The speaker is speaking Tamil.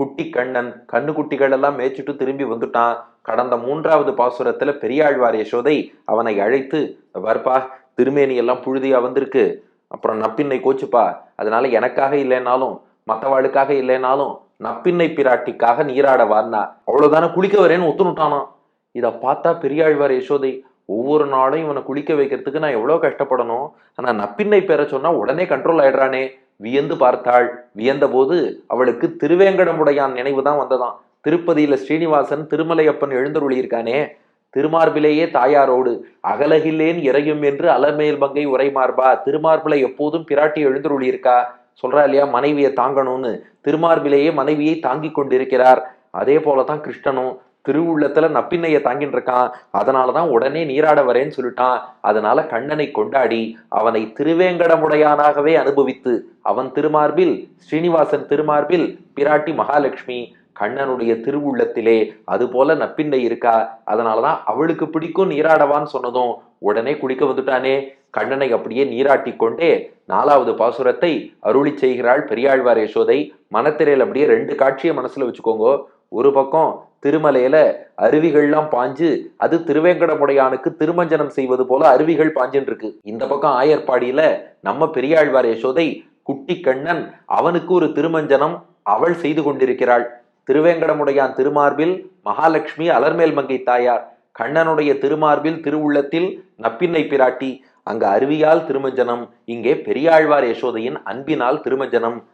குட்டி கண்ணன் கண்ணுக்குட்டிகள் எல்லாம் மேய்ச்சிட்டு திரும்பி வந்துட்டான். கடந்த 3வது பாசுரத்துல பெரியாழ்வார் யசோதை அவனை அழைத்து, "வர்ப்பா, திருமேனி எல்லாம் புழுதியா வந்திருக்கு, அப்புறம் நப்பின்னை கோச்சுப்பா, அதனால எனக்காக இல்லைனாலும் மற்றவாளுக்காக இல்லைனாலும் நப்பின்னை பிராட்டிக்காக நீராட வார்னா." அவ்வளவுதானே, குளிக்க வரேன்னு ஒத்துனுட்டானான். இதை பார்த்தா பெரியாழ்வார் யசோதை, ஒவ்வொரு நாளும் இவனை குளிக்க வைக்கிறதுக்கு நான் எவ்வளவு கஷ்டப்படணும், ஆனா நப்பின்னை பேர சொன்னா உடனே கண்ட்ரோல் ஆயிடுறானே. வியந்து பார்த்தாள். வியந்த போது அவளுக்கு திருவேங்கடமுடையான் நினைவுதான் வந்ததாம். திருப்பதியில ஸ்ரீனிவாசன் திருமலையப்பன் எழுந்தருளி இருக்கானே, திருமார்பிலேயே தாயாரோடு அகலகில்லேன் இறையும் என்று அலமேல் மங்கை உரைமார்பா, திருமார்பில எப்போதும் பிராட்டி எழுந்தருளி இருக்கா. சொல்றா இல்லையா, மனைவியை தாங்கணும்னு. திருமார்பிலேயே மனைவியை தாங்கி கொண்டிருக்கிறார். அதே போலதான் கிருஷ்ணனும் திருவுள்ளத்துல நப்பின்னைய தாங்கிட்டு இருக்கான். அதனாலதான் உடனே நீராட வரேன்னு சொல்லிட்டான். அதனால கண்ணனை கொண்டாடி அவனை திருவேங்கடமுடையானாகவே அனுபவித்து, அவன் திருமார்பில் ஸ்ரீனிவாசன் திருமார்பில் பிராட்டி மகாலட்சுமி, கண்ணனுடைய திருவுள்ளத்திலே அது போல நப்பின்னை இருக்கா. அதனாலதான் அவளுக்கு பிடிக்கும் நீராடவான்னு சொன்னதும் உடனே குடிக்க வந்துட்டானே. கண்ணனை அப்படியே நீராட்டி கொண்டே 4வது பாசுரத்தை அருளி செய்கிறாள் பெரியாழ்வார் யசோதை. மனத்திரையில் அப்படியே 2 காட்சியை மனசுல வச்சுக்கோங்க. ஒரு பக்கம் திருமலையில அருவிகள்லாம் பாஞ்சு அது திருவேங்கடமுடையானுக்கு திருமஞ்சனம் செய்வது போல அருவிகள் பாஞ்சுன்னு இருக்கு. இந்த பக்கம் ஆயர்பாடியில நம்ம பெரியாழ்வார் யசோதை குட்டி கண்ணன் அவனுக்கு ஒரு திருமஞ்சனம் அவள் செய்து கொண்டிருக்கிறாள். திருவேங்கடமுடையான் திருமார்பில் மகாலட்சுமி அலர்மேல் மங்கை தாயார், கண்ணனுடைய திருமார்பில் திருவுள்ளத்தில் நப்பின்னை பிராட்டி. அங்க அருவியால் திருமஞ்சனம், இங்கே பெரியாழ்வார் யசோதையின் அன்பினால் திருமஞ்சனம்.